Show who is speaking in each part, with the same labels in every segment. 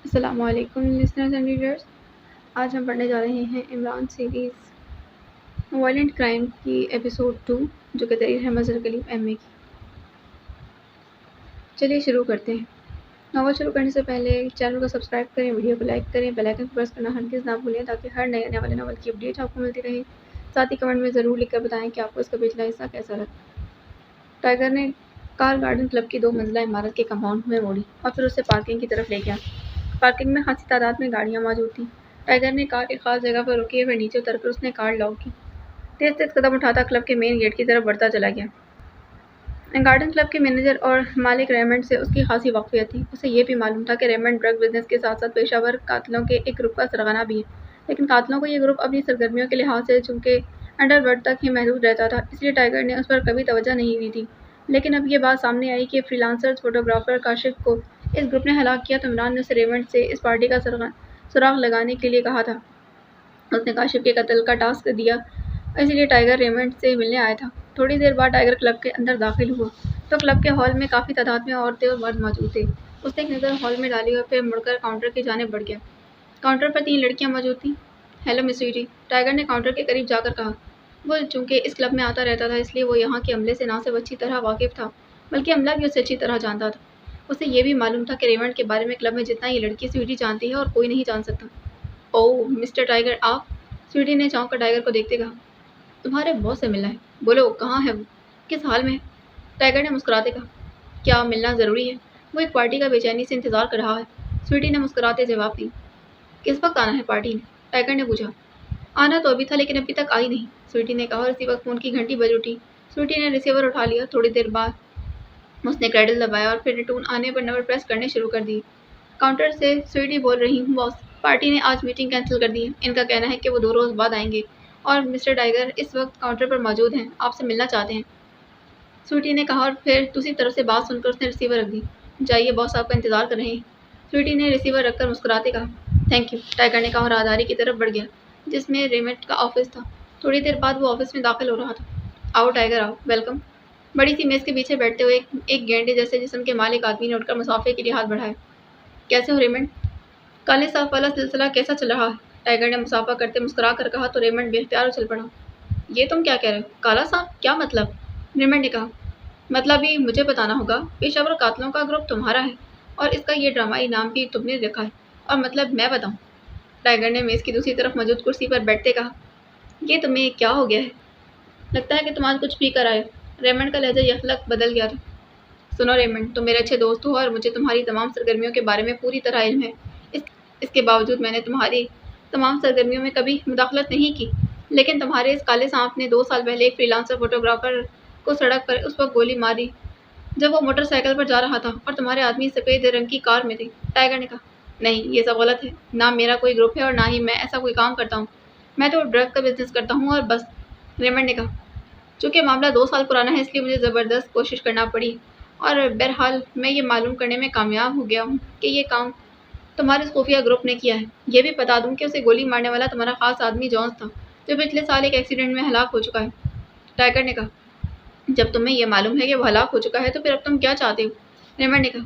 Speaker 1: السلام علیکم listeners and readers. آج ہم پڑھنے جا رہے ہیں عمران سیریز وائلنٹ کرائم کی ایپیسوڈ 2 جو کہ تحریر ہے مظہر کلیم ایم اے کی. چلیے شروع کرتے ہیں. ناول شروع کرنے سے پہلے چینل کو سبسکرائب کریں، ویڈیو کو لائک کریں، بیل آئکن کو پریس کرنا ہرگز نہ بھولیں تاکہ ہر نئے آنے والے ناول کی اپڈیٹ آپ کو ملتی رہے. ساتھ ہی کمنٹ میں ضرور لکھ کر بتائیں کہ آپ کو اس کا پچھلا حصہ کیسا لگا. ٹائیگر نے کار گارڈن کلب کی 2 منزلہ عمارت کے کمپاؤنڈ میں موڑی اور پھر اسے پارکنگ کی طرف لے گیا. پارکنگ میں خاصی تعداد میں گاڑیاں موجود تھیں. ٹائیگر نے کار ایک خاص جگہ پر روکی، پھر نیچے اتر کر اس نے کار لاک کی. تیز تیز قدم اٹھاتا کلب کے مین گیٹ کی طرف بڑھتا چلا گیا. گارڈن کلب کے مینیجر اور مالک ریمنڈ سے اس کی خاصی واقفیت تھی. اسے یہ بھی معلوم تھا کہ ریمنڈ ڈرگ بزنس کے ساتھ ساتھ پیشہ ور قاتلوں کے ایک گروپ کا سرغنہ بھی ہے. لیکن قاتلوں کو یہ گروپ اپنی سرگرمیوں کے لحاظ سے چونکہ انڈر ورلڈ تک ہی محدود رہتا تھا، اس لیے ٹائیگر نے اس پر کبھی توجہ نہیں دی تھی. لیکن اب یہ بات سامنے آئی کہ فری لانسر فوٹوگرافر کاشف کو اس گروپ نے ہلاک کیا تو عمران نے اسے ریمنڈ سے اس پارٹی کا سراغ لگانے کے لیے کہا تھا. اس نے کاشف کے قتل کا ٹاسک دیا، اسی لیے ٹائیگر ریمنڈ سے ملنے آیا تھا. تھوڑی دیر بعد ٹائیگر کلب کے اندر داخل ہوا تو کلب کے ہال میں کافی تعداد میں عورتیں اور مرد موجود تھے. اس نے ایک نظر ہال میں ڈالی اور پھر مڑ کر کاؤنٹر کی جانب بڑھ گیا. کاؤنٹر پر 3 لڑکیاں موجود تھیں. ہیلو مس سویٹی، ٹائیگر نے کاؤنٹر کے قریب جا کر کہا. وہ چونکہ اس کلب میں آتا رہتا تھا اس لیے وہ یہاں کے عملے سے نہ صرف اچھی طرح واقف تھا بلکہ عملہ بھی اسے اچھی طرح جانتا تھا. اسے یہ بھی معلوم تھا کہ ریمنڈ کے بارے میں کلب میں جتنا یہ لڑکی سویٹی جانتی ہے اور کوئی نہیں جان سکتا. اوہ مسٹر ٹائیگر آپ؟ سویٹی نے چونک کر ٹائیگر کو دیکھتے کہا. تمہارے باس سے ملنا ہے. بولو کہاں ہے وہ؟ کس حال میں ہے؟ ٹائیگر نے مسکراتے کہا. کیا ملنا ضروری ہے؟ وہ ایک پارٹی کا بے چینی سے انتظار کر رہا ہے. سویٹی نے مسکراتے جواب دی. کس وقت آنا ہے پارٹی نے؟ ٹائیگر نے پوچھا. آنا تو ابھی تھا لیکن ابھی تک آئی نہیں، سویٹی نے کہا اور اسی وقت فون کی گھنٹی بج اٹھی. سویٹی نے ریسیور اٹھا لیا. تھوڑی دیر بعد اس نے کریڈل دبایا اور پھر ٹون آنے پر نمبر پریس کرنے شروع کر دی. کاؤنٹر سے سویٹی بول رہی ہوں باس، پارٹی نے آج میٹنگ کینسل کر دی ہے. ان کا کہنا ہے کہ وہ 2 روز بعد آئیں گے اور مسٹر ٹائیگر اس وقت کاؤنٹر پر موجود ہیں، آپ سے ملنا چاہتے ہیں. سویٹی نے کہا اور پھر دوسری طرف سے بات سن کر اس نے ریسیور رکھ دی. جائیے باس آپ کا انتظار کر رہے ہیں. سویٹی نے ریسیور رکھ کر مسکراتے کہا. Thank you. ٹائیگر نے کہا اور راہداری کی طرف بڑھ گیا جس میں ریمنڈ کا آفس تھا. تھوڑی دیر بعد وہ آفس میں داخل ہو رہا تھا. آؤ ٹائیگر آؤ، ویلکم. بڑی سی میز کے پیچھے بیٹھتے ہوئے ایک گینڈے جیسے جسم کے مالک آدمی نے اٹھ کر مسافے کے لیے ہاتھ بڑھایا. کیسے ہو ریمنڈ؟ کالے صاحب والا سلسلہ کیسا چل رہا ہے؟ ٹائیگر نے مسافہ کرتے مسکرا کر کہا تو ریمنڈ بے اختیار اچھل پڑا. یہ تم کیا کہہ رہے ہو؟ کالا صاحب کیا مطلب؟ ریمنڈ نے کہا. مطلب ہی مجھے بتانا ہوگا. پیشہ ور قاتلوں کا گروپ تمہارا ہے اور اس کا یہ ڈرامائی نام بھی تم نے رکھا ہے اور مطلب میں بتاؤں؟ ٹائیگر نے میز کی دوسری طرف موجود کرسی پر بیٹھتے کہا. یہ تمہیں کیا ہو گیا ہے؟ لگتا ہے کہ تم آج کچھ پی کر آئے. ریمنڈ کا لہجہ یخلق بدل گیا تھا. سنو ریمنڈ، تم میرے اچھے دوست ہو اور مجھے تمہاری تمام سرگرمیوں کے بارے میں پوری طرح علم ہے. اس کے باوجود میں نے تمہاری تمام سرگرمیوں میں کبھی مداخلت نہیں کی. لیکن تمہارے اس کالے سانپ نے 2 سال پہلے ایک فری لانسر فوٹوگرافر کو سڑک پر اس وقت گولی ماری جب وہ موٹر سائیکل پر جا رہا تھا اور تمہارے آدمی سفید رنگ کی کار میں تھے. ٹائیگر نے کہا. نہیں، یہ سب غلط ہے. نہ میرا کوئی گروپ ہے اور نہ ہی میں ایسا کوئی کام کرتا ہوں. میں تو ڈرگ کا بزنس کرتا ہوں اور بس. ریمنڈ نے کہا. چونکہ معاملہ 2 سال پرانا ہے اس لیے مجھے زبردست کوشش کرنا پڑی اور بہرحال میں یہ معلوم کرنے میں کامیاب ہو گیا ہوں کہ یہ کام تمہارے اس خفیہ گروپ نے کیا ہے. یہ بھی بتا دوں کہ اسے گولی مارنے والا تمہارا خاص آدمی جونس تھا جو پچھلے سال ایک ایکسیڈنٹ میں ہلاک ہو چکا ہے. ٹائیگر نے کہا. جب تمہیں یہ معلوم ہے کہ وہ ہلاک ہو چکا ہے تو پھر اب تم کیا چاہتے ہو؟ ریمنڈ نے کہا.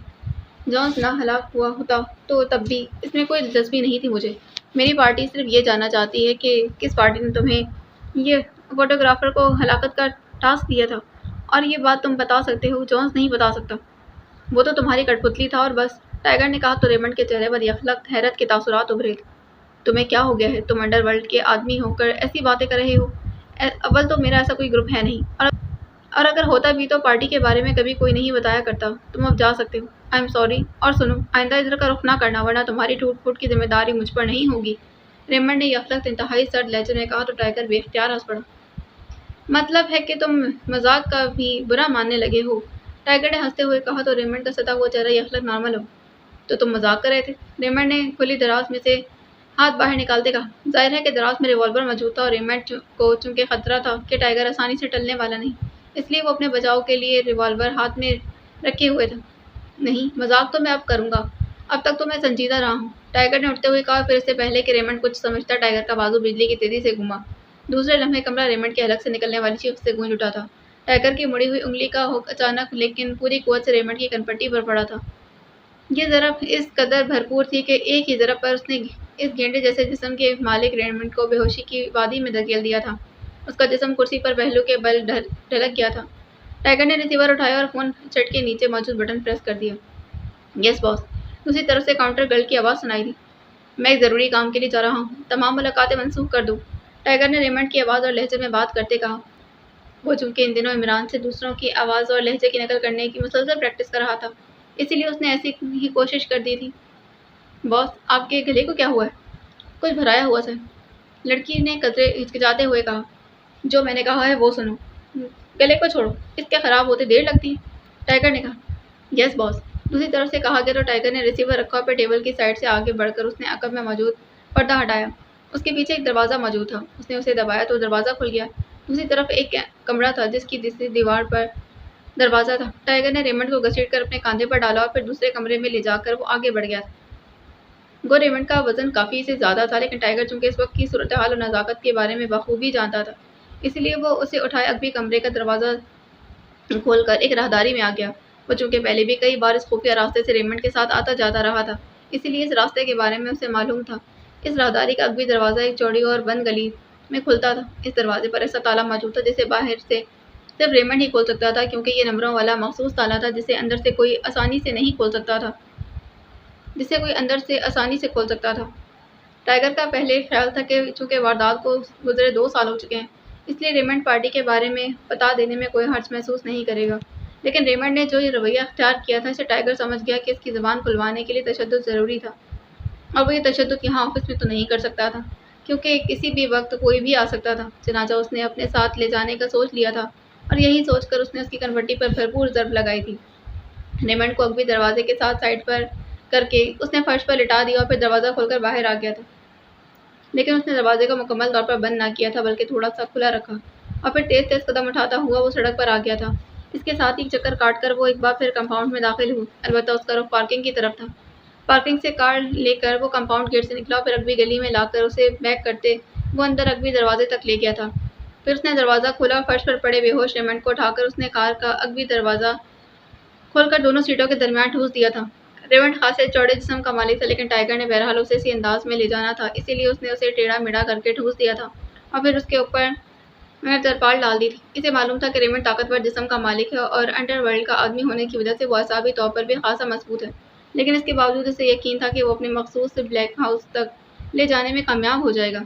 Speaker 1: جونس نہ ہلاک ہوا ہوتا تو تب بھی اس میں کوئی دلچسپی نہیں تھی مجھے. میری پارٹی صرف یہ جاننا چاہتی ہے کہ کس پارٹی نے تمہیں یہ فوٹوگرافر کو ہلاکت کا ٹاسک دیا تھا اور یہ بات تم بتا سکتے ہو. جونس نہیں بتا سکتا. وہ تو تمہاری کٹ پتلی تھا اور بس. ٹائیگر نے کہا تو ریمنڈ کے چہرے پر یخلق حیرت کے تاثرات ابھرے. تمہیں کیا ہو گیا ہے؟ تم انڈر ورلڈ کے آدمی ہو کر ایسی باتیں کر رہے ہو. اول تو میرا ایسا کوئی گروپ ہے نہیں اور اگر ہوتا بھی تو پارٹی کے بارے میں کبھی کوئی نہیں بتایا کرتا. تم اب جا سکتے ہو. I am sorry. اور سنو، آئندہ ادھر کا رخ نہ کرنا ورنہ تمہاری ٹوٹ پھوٹ کی ذمہ داری مجھ پر نہیں ہوگی. ریمنڈ نے یخلق انتہائی سرد لہجے میں کہا تو ٹائیگر بے اختیار ہنس پڑا. مطلب ہے کہ تم مذاق کا بھی برا ماننے لگے ہو. ٹائیگر نے ہنستے ہوئے کہا تو ریمنڈ کا ستا ہوا چہرہ یخلق نارمل ہو. تو تم مذاق کر رہے تھے؟ ریمنڈ نے کھلی دراز میں سے ہاتھ باہر نکالتے کہا. ظاہر ہے کہ دراز میں ریوالور موجود تھا اور ریمنڈ کو چونکہ خطرہ تھا کہ ٹائیگر آسانی سے ٹلنے والا نہیں اس لیے وہ اپنے بچاؤ کے لیے ریوالور ہاتھ میں رکھے ہوئے تھا. نہیں، مذاق تو میں اب کروں گا. اب تک تو میں سنجیدہ رہا ہوں. ٹائیگر نے اٹھتے ہوئے کہا. پھر اس سے پہلے کہ ریمنڈ کچھ سمجھتا ٹائیگر کا بازو بجلی کی تیزی سے گھوما. دوسرے لمحے کمرہ ریمنڈ کے حلق سے نکلنے والی چیخ سے گونج اٹھا تھا. ٹائیگر کی مڑی ہوئی انگلی کا ہک اچانک لیکن پوری قوت سے ریمنڈ کی کنپٹی پر پڑا تھا. یہ ضرب اس قدر بھرپور تھی کہ ایک ہی ضرب پر اس نے اس گینڈے جیسے جسم کے مالک ریمنڈ کو بے ہوشی کی وادی میں دھکیل دیا تھا۔ اس کا جسم کرسی پر پہلو کے بل ڈھلک گیا تھا۔ ٹائیگر نے ریسیور اٹھایا اور فون چٹ کے نیچے موجود بٹن پریس کر دیا۔ یس باس، دوسری طرف سے کاؤنٹر گرل کی آواز سنائی دی۔ میں ایک ضروری کام کے لیے جا رہا ہوں، تمام ملاقاتیں منسوخ کر دو۔ ٹائیگر نے ریمنڈ کی آواز اور لہجے میں بات کرتے کہا۔ وہ چونکہ ان دنوں عمران سے دوسروں کی آواز اور لہجے کی نقل کرنے کی مسلسل پریکٹس کر رہا تھا، اسی لیے اس نے ایسی ہی کوشش کر دی تھی۔ باس، آپ کے گلے کو کیا ہوا ہے؟ کچھ بھرایا ہوا سر، لڑکی نے قدرے ہچکچاتے ہوئے کہا۔ جو میں نے کہا ہے وہ سنو، گلے کو چھوڑو، اس کے خراب ہوتے دیر لگتی ہے، ٹائیگر نے کہا۔ یس باس، دوسری طرف سے کہا گیا تو ٹائیگر نے ریسیور رکھا اور پھر ٹیبل کی سائڈ سے آگے بڑھ کر اس نے عقب میں موجود پردہ ہٹایا۔ اس کے پیچھے ایک دروازہ موجود تھا، اس نے اسے دبایا تو دروازہ کھل گیا۔ دوسری طرف ایک کمرہ تھا جس کی دوسری دیوار پر دروازہ تھا۔ ٹائیگر نے ریمنڈ کو گھسیٹ کر اپنے کاندھے پر ڈالا اور پھر دوسرے کمرے میں لے جا کر وہ آگے بڑھ گیا۔ گو ریمنڈ کا وزن کافی سے زیادہ تھا، لیکن ٹائیگر چونکہ اس وقت کی صورتحال اور نزاکت کے بارے میں بخوبی جانتا تھا، اس لیے وہ اسے اٹھائے اگبی کمرے کا دروازہ کھول کر ایک راہداری میں آ گیا۔ وہ چونکہ پہلے بھی کئی بار اس خفیہ راستے سے ریمنڈ کے ساتھ آتا جاتا رہا تھا، اسی لیے اس راستے کے بارے میں اسے معلوم تھا۔ اس راہداری کا اگبی دروازہ ایک چوڑی اور بند گلی میں کھلتا تھا۔ اس دروازے پر ایسا تالا موجود تھا جسے باہر سے صرف ریمنڈ ہی کھول سکتا تھا، کیونکہ یہ نمبروں والا مخصوص تالا تھا جسے اندر سے کوئی آسانی سے کھول سکتا تھا۔ ٹائیگر کا پہلے خیال تھا کہ چونکہ واردات کو گزرے 2 سال ہو چکے ہیں، اس لیے ریمنڈ پارٹی کے بارے میں بتا دینے میں کوئی حرج محسوس نہیں کرے گا، لیکن ریمنڈ نے جو یہ رویہ اختیار کیا تھا، اسے ٹائیگر سمجھ گیا کہ اس کی زبان کھلوانے کے لیے تشدد ضروری تھا، اور وہ یہ تشدد یہاں آفس میں تو نہیں کر سکتا تھا، کیونکہ کسی بھی وقت کوئی بھی آ سکتا تھا۔ چنانچہ اس نے اپنے ساتھ لے جانے کا سوچ لیا تھا، اور یہی سوچ کر اس نے اس کی کنبٹی پر بھرپور ضرب لگائی تھی۔ ریمنڈ کو اگبی دروازے کے ساتھ سائڈ پر کر کے اس نے فرش پر لٹا دیا اور پھر دروازہ کھول کر باہر آ گیا تھا، لیکن اس نے دروازے کو مکمل طور پر بند نہ کیا تھا بلکہ تھوڑا سا کھلا رکھا، اور پھر تیز تیز قدم اٹھاتا ہوا وہ سڑک پر آ گیا تھا۔ اس کے ساتھ ہی ایک چکر کاٹ کر وہ ایک بار پھر کمپاؤنڈ میں داخل ہوئی، البتہ اس کا رخ پارکنگ کی طرف تھا۔ پارکنگ سے کار لے کر وہ کمپاؤنڈ گیٹ سے نکلا اور پھر اگبی گلی میں لا کر اسے بیک کرتے وہ اندر اگبی دروازے تک لے گیا تھا۔ پھر اس نے دروازہ کھولا اور فرش پر پڑے بے ہوش ریمنڈ کو اٹھا کر اس نے کار کا اگبی دروازہ کھول کر دونوں سیٹوں کے درمیان ٹھوس دیا تھا۔ ریمنڈ خاصے چوڑے جسم کا مالک تھا، لیکن ٹائیگر نے بہرحال اسے اسی انداز میں لے جانا تھا، اسی لیے اس نے اسے ٹیڑھا میڑھا کر کے ٹھوس دیا تھا اور پھر اس کے اوپر ترپال ڈال دی تھی۔ اسے معلوم تھا کہ ریمنڈ طاقتور جسم کا مالک ہے اور انڈر ورلڈ کا آدمی ہونے کی وجہ سے وہ اعصابی طور پر بھی خاصا مضبوط ہے، لیکن اس کے باوجود اسے یقین تھا کہ وہ اپنے مخصوص بلیک ہاؤس تک لے جانے میں کامیاب ہو جائے گا۔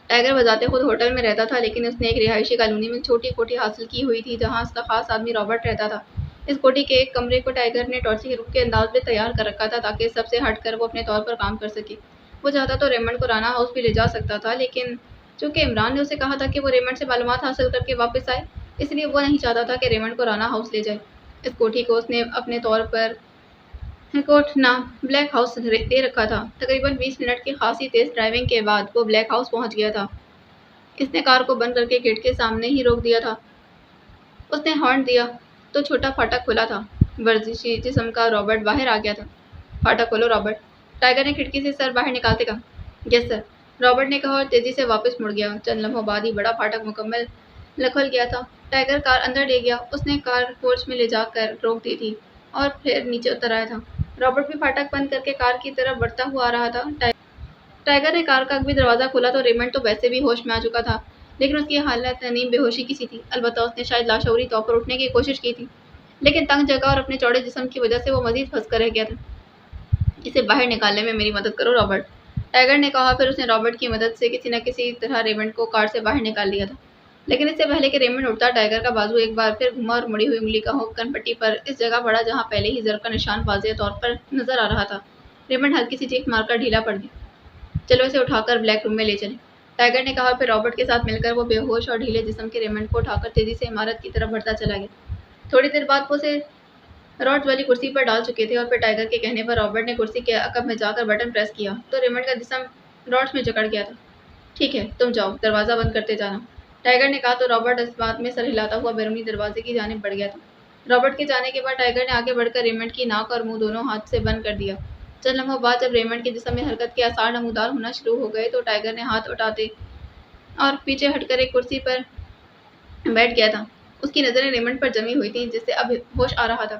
Speaker 1: ٹائیگر بذات خود ہوٹل میں رہتا تھا، لیکن اس نے ایک رہائشی کالونی میں چھوٹی کوٹھی حاصل کی ہوئی تھی جہاں اس کا خاص آدمی رابرٹ رہتا تھا۔ اس کوٹھی کے ایک کمرے کو ٹائیگر نے ٹارچی رخ کے انداز میں تیار کر رکھا تھا تاکہ سب سے ہٹ کر وہ اپنے طور پر کام کر سکے۔ وہ چاہتا تو ریمنڈ کو رانا ہاؤس بھی لے جا سکتا تھا، لیکن چونکہ عمران نے اسے کہا تھا کہ وہ ریمنڈ سے معلومات حاصل کر کے واپس آئے، اس لیے وہ نہیں چاہتا تھا کہ ریمنڈ کو رانا ہاؤس لے جائے۔ اس کوٹھی کو اس نے اپنے طور پر کوٹ نام بلیک ہاؤس دے رکھا تھا۔ تقریباً 20 منٹ کی خاصی تیز ڈرائیونگ کے بعد وہ بلیک ہاؤس پہنچ گیا تھا۔ اس نے کار کو بند کر کے گیٹ کے سامنے ہی روک دیا تھا۔ اس نے ہارن دیا تو چھوٹا پھاٹک کھلا تھا۔ ورزشی جسم کا رابرٹ باہر آ گیا تھا۔ پھاٹک کھولو رابرٹ، ٹائیگر نے کھڑکی سے سر باہر نکالتے کہا۔ یس سر، رابرٹ نے کہا اور تیزی سے واپس مڑ گیا۔ چند لمحوں بعد ہی بڑا پھاٹک مکمل کھل گیا تھا۔ ٹائیگر کار اندر لے گیا۔ اس نے کار پورچ میں لے جا کر روک دی تھی اور پھر نیچے اتر آیا تھا۔ رابرٹ بھی پھاٹک بند کر کے کار کی طرف بڑھتا ہوا آ رہا تھا۔ ٹائیگر نے کار کا بھی دروازہ کھولا تو ریمنڈ تو ویسے بھی ہوش میں آ چکا تھا، لیکن اس کی حالت نیم بے ہوشی کی سی تھی۔ البتہ اس نے شاید لاشعوری طور پر اٹھنے کی کوشش کی تھی، لیکن تنگ جگہ اور اپنے چوڑے جسم کی وجہ سے وہ مزید پھنس کر رہ گیا تھا۔ اسے باہر نکالنے میں میری مدد کرو رابرٹ، ٹائیگر نے کہا۔ پھر اس نے رابرٹ کی مدد سے کسی نہ کسی طرح ریمنڈ کو کار سے باہر نکال لیا تھا، لیکن اس سے پہلے کہ ریمنڈ اٹھتا، ٹائیگر کا بازو ایک بار پھر گھما اور مڑی ہوئی انگلی کا ہک کنپٹی پر اس جگہ پڑا جہاں پہلے ہی ضرب کا نشان واضح طور پر نظر آ رہا تھا۔ ریمنڈ ہلکی سی چیخ مار کر ڈھیلا پڑ گیا۔ چلو اسے اٹھا کر بلیک روم میں لے چلیں، ٹائیگر نے کہا۔ پھر رابرٹ کے ساتھ مل کر وہ بے ہوش اور ڈھیلے جسم کے ریمنڈ کو اٹھا کر تیزی سے عمارت کی طرف بڑھتا چلا گیا۔ تھوڑی دیر بعد وہ اسے راڈ والی کرسی پر ڈال چکے تھے اور پھر ٹائیگر کے کہنے پر رابرٹ نے کرسی کے عقب میں جا کر بٹن پریس کیا تو ریمنڈ کا جسم راڈ میں جکڑ گیا تھا۔ ٹھیک ہے، تم جاؤ، دروازہ بند کرتے جانا، ٹائیگر نے کہا تو رابرٹ اس بات میں سر ہلاتا ہوا بیرونی دروازے کی جانب بڑھ گیا تھا۔ رابرٹ کے جانے کے بعد ٹائیگر نے آگے بڑھ کر ریمنڈ کی ناک اور منہ دونوں ہاتھ سے بند کر دیا۔ چند لمحوں بعد جب ریمنڈ کے جسم میں حرکت کے آثار نمودار ہونا شروع ہو گئے تو ٹائیگر نے ہاتھ اٹھاتے اور پیچھے ہٹ کر ایک کرسی پر بیٹھ گیا تھا۔ اس کی نظریں ریمنڈ پر جمی ہوئی تھیں جس سے اب ہوش آ رہا تھا۔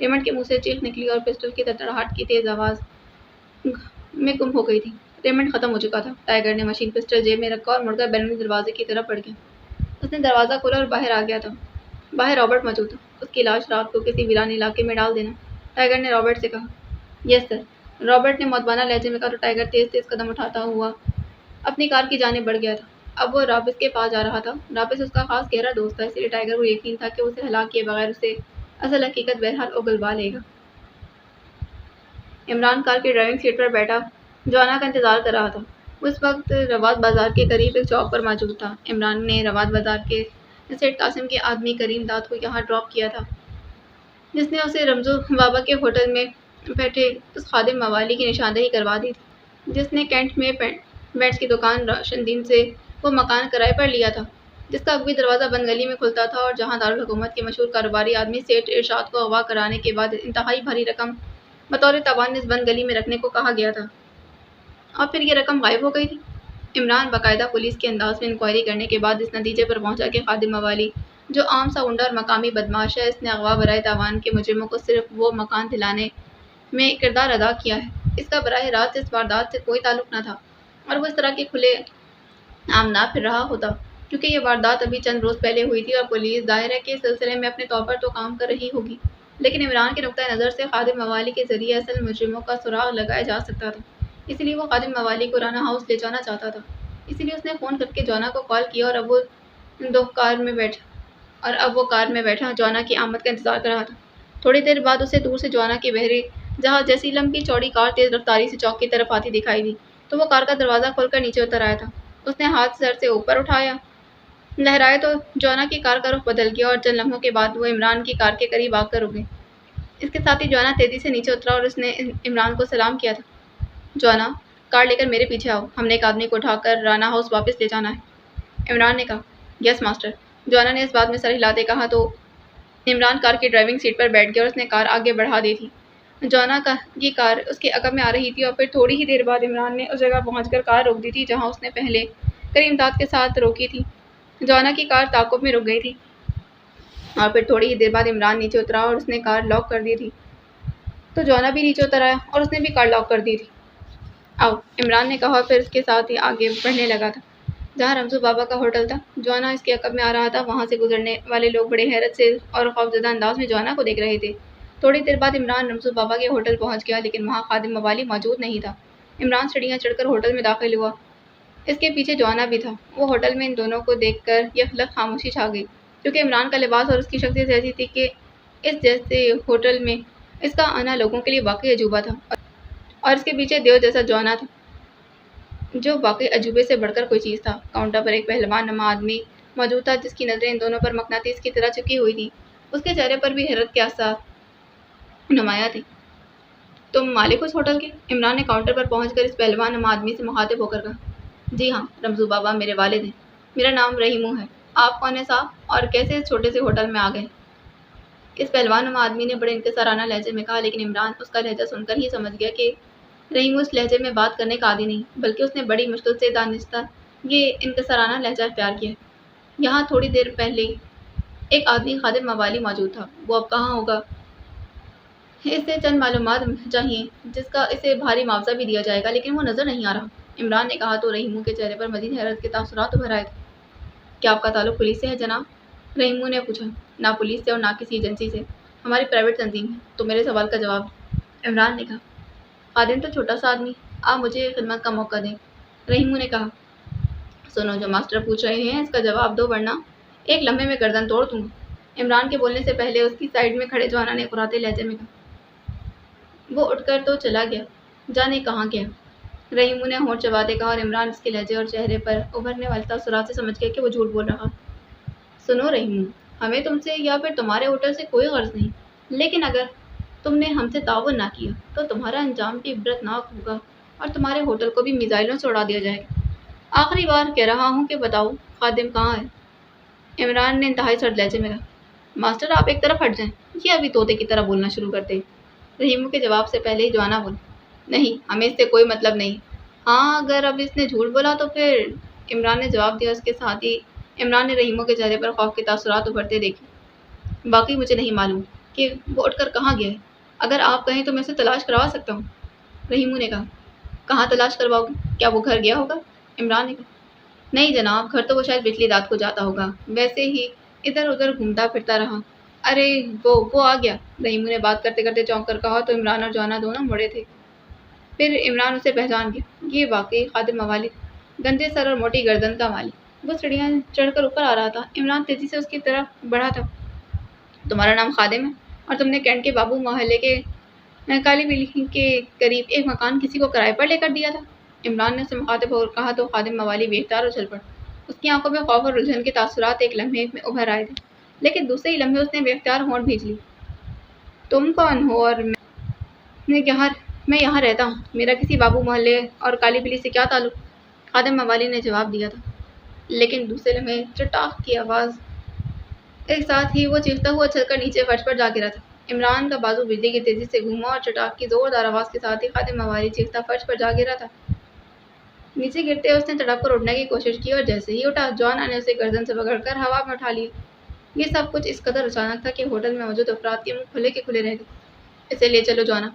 Speaker 1: ریمنڈ کے منہ سے چیخ نکلی اور پسٹل کی تڑتڑاہٹ کی تیز آواز میں گم ہو گئی تھی۔ ریمنڈ ختم ہو چکا تھا۔ ٹائیگر نے مشین پسٹل جیب میں رکھا اور مڑ کر بیرونی دروازے کی طرف بڑھ گیا۔ اس نے دروازہ کھولا اور باہر آ گیا تھا۔ باہر رابرٹ موجود تھا۔ اس کی لاش رات کو کسی ویران علاقے میں ڈال دینا۔ ٹائیگر نے رابرٹ سے کہا۔ یس سر۔ رابرٹ نے مؤدبانہ لہجے میں کہا تو ٹائیگر تیز تیز قدم اٹھاتا ہوا اپنی کار کی جانب بڑھ گیا تھا۔ اب وہ رابس کے پاس جا رہا تھا۔ رابس اس کا خاص گہرا دوست تھا، اس لیے ٹائیگر کو یقین تھا کہ اسے ہلاک کیے بغیر اسے اصل حقیقت بہرحال اگلوا لے گا۔ عمران کار کی ڈرائیونگ سیٹ پر بیٹھا جوانا کا انتظار کر رہا تھا۔ وہ اس وقت رواد بازار کے قریب ایک چوک پر موجود تھا۔ عمران نے رواد بازار کے سیٹ قاسم کے آدمی کریم داد کو یہاں ڈراپ کیا تھا، جس نے اسے رمزو بابا کے ہوٹل میں بیٹھے اس خادم موالی کی نشاندہی کروا دی تھی جس نے کینٹ میں بینٹس کی دکان راشدین سے وہ مکان کرائے پر لیا تھا، جس کا عقبی دروازہ بند گلی میں کھلتا تھا اور جہاں دارالحکومت کے مشہور کاروباری آدمی سیٹھ ارشاد کو اغوا کرانے کے بعد انتہائی بھاری رقم بطور تاوان اس بند گلی میں رکھنے کو کہا گیا تھا، اور پھر یہ رقم غائب ہو گئی تھی۔ عمران باقاعدہ پولیس کے انداز میں انکوائری کرنے کے بعد اس نتیجے پر پہنچا کہ خادم موالی جو عام سا غنڈہ اور مقامی بدماش ہے، اس نے اغوا برائے تاوان کے مجرموں کو صرف وہ مکان دلانے میں کردار ادا کیا ہے۔ اس کا براہ راست اس واردات سے کوئی تعلق نہ تھا اور وہ اس طرح کے کھلے عام نہ پھر رہا ہوتا، کیونکہ یہ واردات ابھی چند روز پہلے ہوئی تھی اور پولیس ظاہر ہے کہ اس سلسلے میں اپنے طور پر تو کام کر رہی ہوگی، لیکن عمران کے نقطۂ نظر سے خادم موالی کے ذریعے اصل مجرموں کا سراغ لگایا جا سکتا تھا، اس لیے وہ خادم موالی کو رانا ہاؤس لے جانا چاہتا تھا۔ اس لیے اس نے فون کر کے جوانا کو کال کیا اور اب وہ کار میں بیٹھا جوانا کی آمد کا انتظار کر رہا تھا۔ تھوڑی دیر بعد اسے دور سے جوانا کی بحری جہاز جیسی لمبی چوڑی کار تیز رفتاری سے چوک کی طرف آتی دکھائی دی تو وہ کار کا دروازہ کھول کر نیچے اتر آیا تھا۔ اس نے ہاتھ سر سے اوپر لہرائے تو جوانا کی کار کا رخ بدل گیا اور چند لمحوں کے بعد وہ عمران کی کار کے قریب آ کر رک گئی۔ اس کے ساتھ ہی جوانا تیزی سے نیچے اترا اور اس نے عمران کو سلام کیا تھا۔ جوانا، کار لے کر میرے پیچھے آؤ، ہم نے ایک آدمی کو اٹھا کر رانا ہاؤس واپس لے جانا ہے۔ عمران نے کہا۔ یس ماسٹر۔ جوانا نے اس بات میں سر ہلاتے کہا تو عمران کار کی ڈرائیونگ سیٹ پر بیٹھ گیا اور اس نے کار آگے بڑھا دی تھی۔ جوانا کی کار اس کے عقب میں آ رہی تھی اور پھر تھوڑی ہی دیر بعد عمران نے اس جگہ پہنچ کر کار روک دی تھی جہاں اس نے پہلے کریم داد کے ساتھ روکی تھی۔ جوانا کی کار تعاقب میں رک گئی تھی اور پھر تھوڑی ہی دیر بعد عمران نیچے اترا اور اس نے کار لاک کر دی تھی تو جوانا بھی نیچے اتر آیا اور اس نے بھی کار لاک کر دی تھی۔ آؤ، عمران نے کہا اور پھر اس کے ساتھ ہی آگے بڑھنے لگا تھا جہاں رمزو بابا کا ہوٹل تھا۔ جوانا اس کے عقب میں آ رہا تھا۔ وہاں سے گزرنے والے لوگ بڑے حیرت سے اور خوفزدہ انداز میں جوانا کو دیکھ رہے تھے۔ تھوڑی دیر بعد عمران رمزو بابا کے ہوٹل پہنچ گیا، لیکن وہاں خادم موالی موجود نہیں تھا۔ عمران سیڑھیاں چڑھ کر ہوٹل میں داخل ہوا۔ اس کے پیچھے جوانا بھی تھا۔ وہ ہوٹل میں ان دونوں کو دیکھ کر یکلخت خاموشی چھا گئی، کیونکہ عمران کا لباس اور اس کی شخصیت ایسی تھی کہ اس جیسے ہوٹل میں اس کا آنا لوگوں کے لیے واقعی عجوبہ تھا، اور اس کے پیچھے دیو جیسا جوانا تھا جو واقعی عجوبے سے بڑھ کر کوئی چیز تھا۔ کاؤنٹر پر ایک پہلوان نما آدمی موجود تھا جس کی نظریں ان دونوں پر مقناطیس کی طرح چپکی ہوئی تھیں۔ اس کے چہرے پر بھی حیرت کے آثار نمایاں تھے۔ تم مالک اس ہوٹل کے؟ عمران نے کاؤنٹر پر پہنچ کر اس پہلوان نما آدمی سے مخاطب ہو کر کہا۔ جی ہاں، رمزو بابا میرے والد ہیں۔ میرا نام رحیمو ہے۔ آپ کون ہیں صاحب، اور کیسے اس چھوٹے سے ہوٹل میں آ گئے؟ اس پہلوان نما آدمی نے بڑے انکسارانہ لہجے میں کہا، لیکن عمران اس کا لہجہ سن کر ہی سمجھ گیا کہ رحیمو اس لہجے میں بات کرنے کا عادی نہیں، بلکہ اس نے بڑی مشکل سے دانستہ یہ انکسارانہ لہجہ اختیار کیا ہے۔ یہاں تھوڑی دیر پہلے ایک آدمی خادم موالی موجود تھا۔ وہ اب کہاں ہوگا؟ اس سے چند معلومات چاہیے جس کا اسے بھاری معاوضہ بھی دیا جائے گا، لیکن وہ نظر نہیں آ رہا، عمران نے کہا تو رحیمو کے چہرے پر مزید حیرت کے تاثرات ابھر آئے تھے۔ کیا آپ کا تعلق پولیس سے ہے جناب؟ رحیمو نے پوچھا۔ نہ پولیس سے اور نہ کسی ایجنسی سے، ہماری پرائیویٹ تنظیم ہے۔ تو میرے سوال کا جواب دیں، عمران نے کہا۔ خادم تو چھوٹا سا آدمی، آپ مجھے خدمت کا موقع دیں، رحیمو نے کہا۔ سنو، جو ماسٹر پوچھ رہے ہیں اس کا جواب دو ورنہ ایک لمحے میں گردن توڑ دوں گا، عمران کے بولنے سے پہلے اس کی سائیڈ میں کھڑے جوانا نے کراتے لہجے میں کہا۔ وہ اٹھ کر تو چلا گیا، جانے کہاں گیا، رحیمو نے ہونٹ چباتے کہا، اور عمران اس کے لہجے اور چہرے پر ابھرنے والے تاثرات سے سمجھ گیا کہ وہ جھوٹ بول رہا۔ سنو رحیمو، ہمیں تم سے یا پھر تمہارے ہوٹل سے کوئی غرض نہیں، لیکن اگر تم نے ہم سے تعاون نہ کیا تو تمہارا انجام بھی عبرتناک ہوگا اور تمہارے ہوٹل کو بھی میزائلوں سے اڑا دیا جائے گا۔ آخری بار کہہ رہا ہوں کہ بتاؤ خادم کہاں ہے، عمران نے انتہائی سرد لہجے میں کہا۔ ماسٹر آپ ایک طرف ہٹ جائیں، یہ ابھی طوطے کی طرح بولنا شروع کرتے۔ رحیمو کے جواب سے پہلے ہی جوانا بولا۔ نہیں، ہمیں اس سے کوئی مطلب نہیں۔ ہاں، اگر اب اس نے جھوٹ بولا تو پھر، عمران نے جواب دیا۔ اس کے ساتھ ہی عمران نے رحیمو کے چہرے پر خوف کے تاثرات ابھرتے دیکھے۔ باقی مجھے نہیں معلوم، کہ وہ اٹھ کر کہاں گیا ہے؟ اگر آپ کہیں تو میں اسے تلاش کروا سکتا ہوں۔ رحیمو نے کہا۔ کہاں تلاش کرواؤ گے؟ کیا وہ گھر گیا ہوگا؟ عمران نے کہا۔ نہیں جناب، گھر تو وہ شاید پچھلی رات کو جاتا ہوگا، ویسے ہی ادھر ادھر گھومتا پھرتا رہا۔ ارے وہ آ گیا، رحیمو نے بات کرتے کرتے چونک کر کہا تو عمران اور جوانا دونوں مڑے تھے۔ پھر عمران اسے پہچان گیا، یہ واقعی خادم موالی تھا، گندے سر اور موٹی گردن کا مالک۔ وہ سیڑھیاں چڑھ کر اوپر آ رہا تھا۔ عمران تیزی سے اس کی طرف بڑھا تھا۔ تمہارا نام خادم ہے اور تم نے کینٹ کے بابو محلے کے کالی بلی کے قریب ایک مکان کسی کو کرائے پر لے کر دیا تھا؟ عمران نے اسے مخاطب ہو کر کہا تو خادم موالی بے اختیار اچھل پڑا۔ اس کی آنکھوں میں خوف اور الجھن کے تاثرات ایک لمحے میں ابھر آئے تھے، لیکن دوسرے ہی لمحے اس نے بے اختیار ہونٹ بھیج لی۔ تم کون ہو اور میں یہاں رہتا ہوں، میرا کسی بابو محلے اور کالی بلی سے کیا تعلق؟ خادم موالی نے جواب دیا تھا، لیکن دوسرے لمحے چٹاخ کی آواز کے ساتھ ہی وہ چیختا ہوا چل کر نیچے فرش پر جا گرا تھا۔ عمران کا بازو بجلی کی تیزی سے گھوما اور چٹاخ کی زوردار آواز کے ساتھ ہی خادم موالی چیختا فرش پر جا گرا تھا۔ نیچے گرتے ہوئے اس نے تڑپ کر اٹھنے کی کوشش کی اور جیسے ہی اٹھا، جوانا نے اسے گردن سے پکڑ کر ہوا میں اٹھا لیا۔ یہ سب کچھ اس قدر اچانک تھا کہ ہوٹل میں موجود افراد کے منہ کھلے کے کھلے رہ گئے۔ اسے لے چلو جوانا،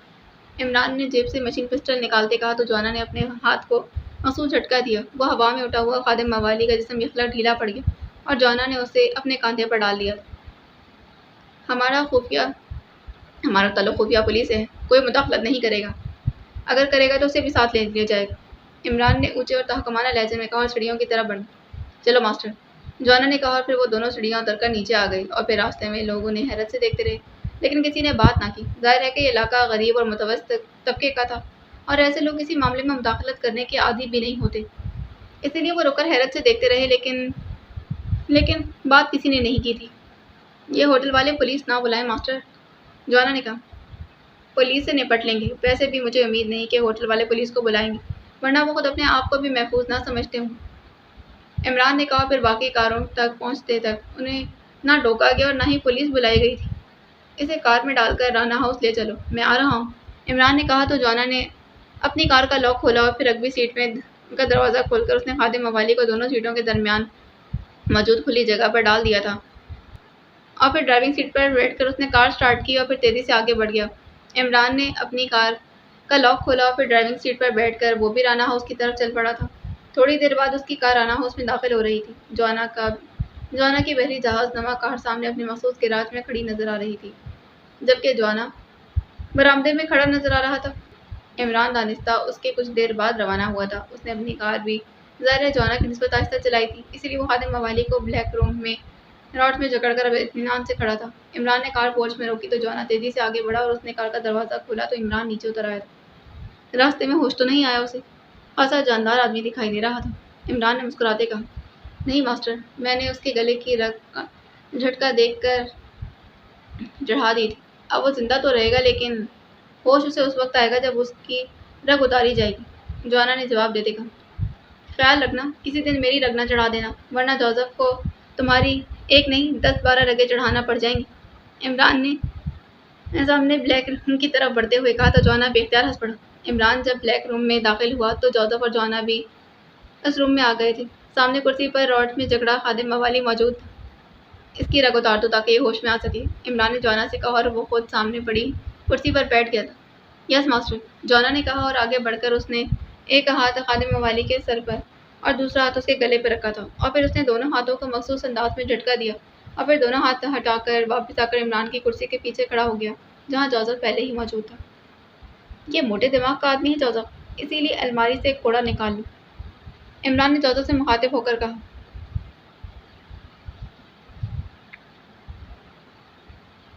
Speaker 1: عمران نے جیب سے مشین پسٹل نکالتے کہا تو جوانا نے اپنے ہاتھ کو مخصوص جھٹکا دیا۔ وہ ہوا میں اٹھا ہوا خادم موالی کا جسم یکلا ڈھیلا پڑ گیا اور جوانا نے اسے اپنے کاندھے پر ڈال لیا۔ ہمارا تعلق خفیہ پولیس سے ہے، کوئی مداخلت نہیں کرے گا، اگر کرے گا تو اسے بھی ساتھ لے لیا جائے گا، عمران نے اونچے اور تحکمانہ لہجے میں کہا اور سیڑھیوں کی طرف بڑھا۔ چلو ماسٹر، جوانا نے کہا اور پھر وہ دونوں سیڑھیاں اتر کر نیچے آ گئی اور پھر راستے میں لوگ انہیں حیرت سے دیکھتے رہے، لیکن کسی نے بات نہ کی۔ ظاہر ہے کہ یہ علاقہ غریب اور متوسط طبقے کا تھا اور ایسے لوگ کسی معاملے میں مداخلت کرنے کے عادی بھی نہیں ہوتے، اس لیے وہ رک کر حیرت سے دیکھتے رہے، لیکن بات کسی نے نہیں کی تھی۔ یہ ہوٹل والے پولیس نہ بلائیں ماسٹر، جوانا نے کہا۔ پولیس سے نپٹ لیں گے، ویسے بھی مجھے امید نہیں کہ ہوٹل والے پولیس کو بلائیں گے، ورنہ وہ خود اپنے آپ کو بھی محفوظ نہ سمجھتے ہوں، عمران نے کہا۔ پھر باقی کاروں تک پہنچتے تک انہیں نہ ڈوکا گیا اور نہ ہی پولیس بلائی گئی تھی۔ اسے کار میں ڈال کر رانا ہاؤس لے چلو، میں آ رہا ہوں، عمران نے کہا تو جوانا نے اپنی کار کا لاک کھولا اور پھر اگلی سیٹ میں کا دروازہ کھول کر اس نے خادم موالی کو دونوں سیٹوں کے درمیان موجود کھلی جگہ پر ڈال دیا تھا اور پھر ڈرائیونگ سیٹ پر بیٹھ کر اس نے کار سٹارٹ کی اور پھر تیزی سے آگے بڑھ گیا۔ عمران نے اپنی کار کا لاک کھولا اور پھر ڈرائیونگ سیٹ پر بیٹھ کر وہ بھی رانا ہاؤس کی طرف چل پڑا تھا۔ تھوڑی دیر بعد اس کی کار رانا ہاؤس میں داخل ہو رہی تھی۔ جوانا کی بحری جہاز نما کار سامنے اپنی مخصوص گیراج میں کھڑی نظر آ رہی تھی، جبکہ جوانا برآمدے میں کھڑا نظر آ رہا تھا۔ عمران دانستہ اس کے کچھ دیر بعد روانہ ہوا تھا۔ اس نے اپنی کار بھی ظاہر ہے جوانا کی نسبت آہستہ چلائی تھی، اس لیے وہ خادم موالی کو بلیک روم میں راڈ میں جکڑ کر اطمینان سے کھڑا تھا۔ عمران نے کار پورچ میں روکی تو جوانا تیزی سے آگے بڑھا اور اس نے کار کا دروازہ کھولا تو عمران نیچے اتر آیا تھا۔ راستے میں ہوش تو نہیں آیا اسے؟ خاصا جاندار آدمی دکھائی دے رہا تھا، عمران نے مسکراتے کہا۔ نہیں ماسٹر، میں نے اس کے گلے کی رگ کا جھٹکا دیکھ کر چڑھا دی تھی، اب وہ زندہ تو رہے گا لیکن ہوش اسے اس وقت آئے گا جب اس کی رگ اتاری جائے گی، جوانا نے جواب دیتے کہا۔ خیال رکھنا کسی دن میری رگ نہ چڑھا دینا، ورنہ جوزف کو تمہاری ایک نہیں 10-12 رگیں چڑھانا پڑ جائیں گی، عمران نے سامنے بلیک روم کی طرف بڑھتے ہوئے کہا تو جوانا بے اختیار ہنس پڑا۔ عمران جب بلیک روم میں داخل ہوا تو جوزف اور جوانا بھی اس روم میں آ گئے تھے۔ سامنے کرسی پر راڈ میں جکڑا خادم موالی موجود تھا۔ اس کی رگ اتار دو تاکہ یہ ہوش میں آ سکے، عمران نے جوانا سے کہا اور وہ خود سامنے پڑی کرسی پر بیٹھ گیا تھا۔ یس ماسٹر، جوانا نے کہا اور آگے بڑھ کر اس نے ایک ہاتھ خادم موالی کے سر پر اور دوسرا ہاتھ اس کے گلے پر رکھا تھا اور پھر اس نے دونوں ہاتھوں کو مخصوص انداز میں جھٹکا دیا اور پھر دونوں ہاتھ ہٹا کر واپس آ کر عمران کی کرسی کے پیچھے کھڑا ہو گیا جہاں جوزف پہلے ہی موجود تھا۔ یہ موٹے دماغ کا آدمی ہے جوزف، اسی لیے الماری سے ایک کوڑا نکال لو، عمران نے جوزف سے مخاطب ہو کر کہا۔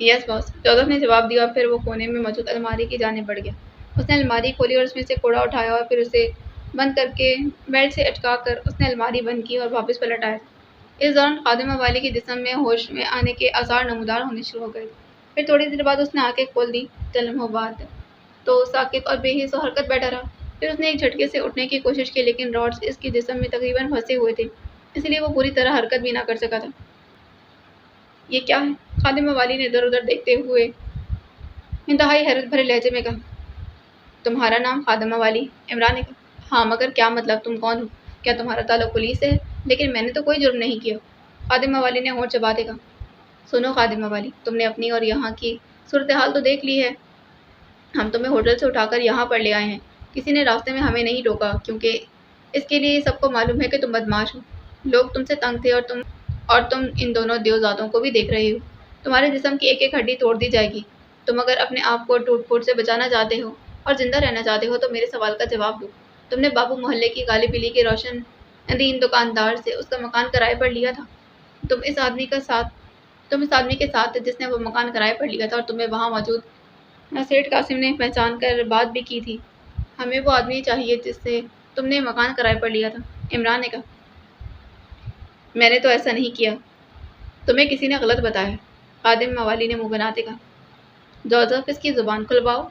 Speaker 1: یس باس، جوزف نے جواب دیا اور پھر وہ کونے میں موجود الماری کی جانب بڑھ گیا۔ اس نے الماری کھولی اور اس میں سے کوڑا اٹھایا اور پھر اسے بند کر کے بیلٹ سے اٹکا کر اس نے الماری بند کی اور واپس پلٹ آیا۔ اس دوران خادم موالی کے جسم میں ہوش میں آنے کے آثار نمودار ہونے شروع ہو گئے۔ پھر تھوڑی دیر بعد اس نے آنکھیں کھول دیں، چند لمحوں بعد تو ساکت اور بے حس و حرکت بیٹھا رہا۔ پھر اس نے ایک جھٹکے سے اٹھنے کی کوشش کی لیکن راڈز اس کے جسم میں تقریباً پھنسے ہوئے تھے، اس لیے وہ پوری طرح حرکت بھی نہ کر سکا تھا۔ یہ کیا ہے؟ خادم موالی نے ادھر ادھر دیکھتے ہوئے انتہائی حیرت بھرے لہجے میں کہا۔ تمہارا نام خادم موالی؟ عمران نے کہا۔ ہاں مگر کیا مطلب، تم کون ہو؟ کیا تمہارا تعلق پولیس سے ہے؟ لیکن میں نے تو کوئی جرم نہیں کیا، خادم موالی نے ہونٹ چباتے کہا۔ سنو خادم موالی، تم نے اپنی اور یہاں کی صورتحال تو دیکھ لی ہے، ہم تمہیں ہوٹل سے اٹھا کر یہاں پر لے آئے ہیں، کسی نے راستے میں ہمیں نہیں روکا کیونکہ اس کے لیے سب کو معلوم ہے کہ تم بدماش ہو، لوگ تم سے تنگ تھے اور تم ان دونوں دیوزادوں کو بھی دیکھ رہے ہو، تمہارے جسم کی ایک ایک ہڈی توڑ دی جائے گی، تم اگر اپنے آپ کو ٹوٹ پھوٹ سے بچانا چاہتے ہو اور زندہ رہنا چاہتے ہو تو میرے سوال کا جواب دو، تم نے بابو محلے کی کالی پیلی کے روشن دین دکاندار سے اس کا مکان کرائے پر لیا تھا، تم اس آدمی کے ساتھ جس نے وہ مکان کرائے پر لیا تھا اور تمہیں وہاں موجود سیٹھ قاسم نے پہچان کر بات بھی کی تھی، ہمیں وہ آدمی چاہیے جس سے تم نے مکان کرائے پر لیا تھا۔ عمران نے کہا، میں نے تو ایسا نہیں کیا، تمہیں کسی نے غلط بتایا ہے، خادم موالی نے منہ بناتے کہا۔ جوزف اس کی زبان کھلواؤ،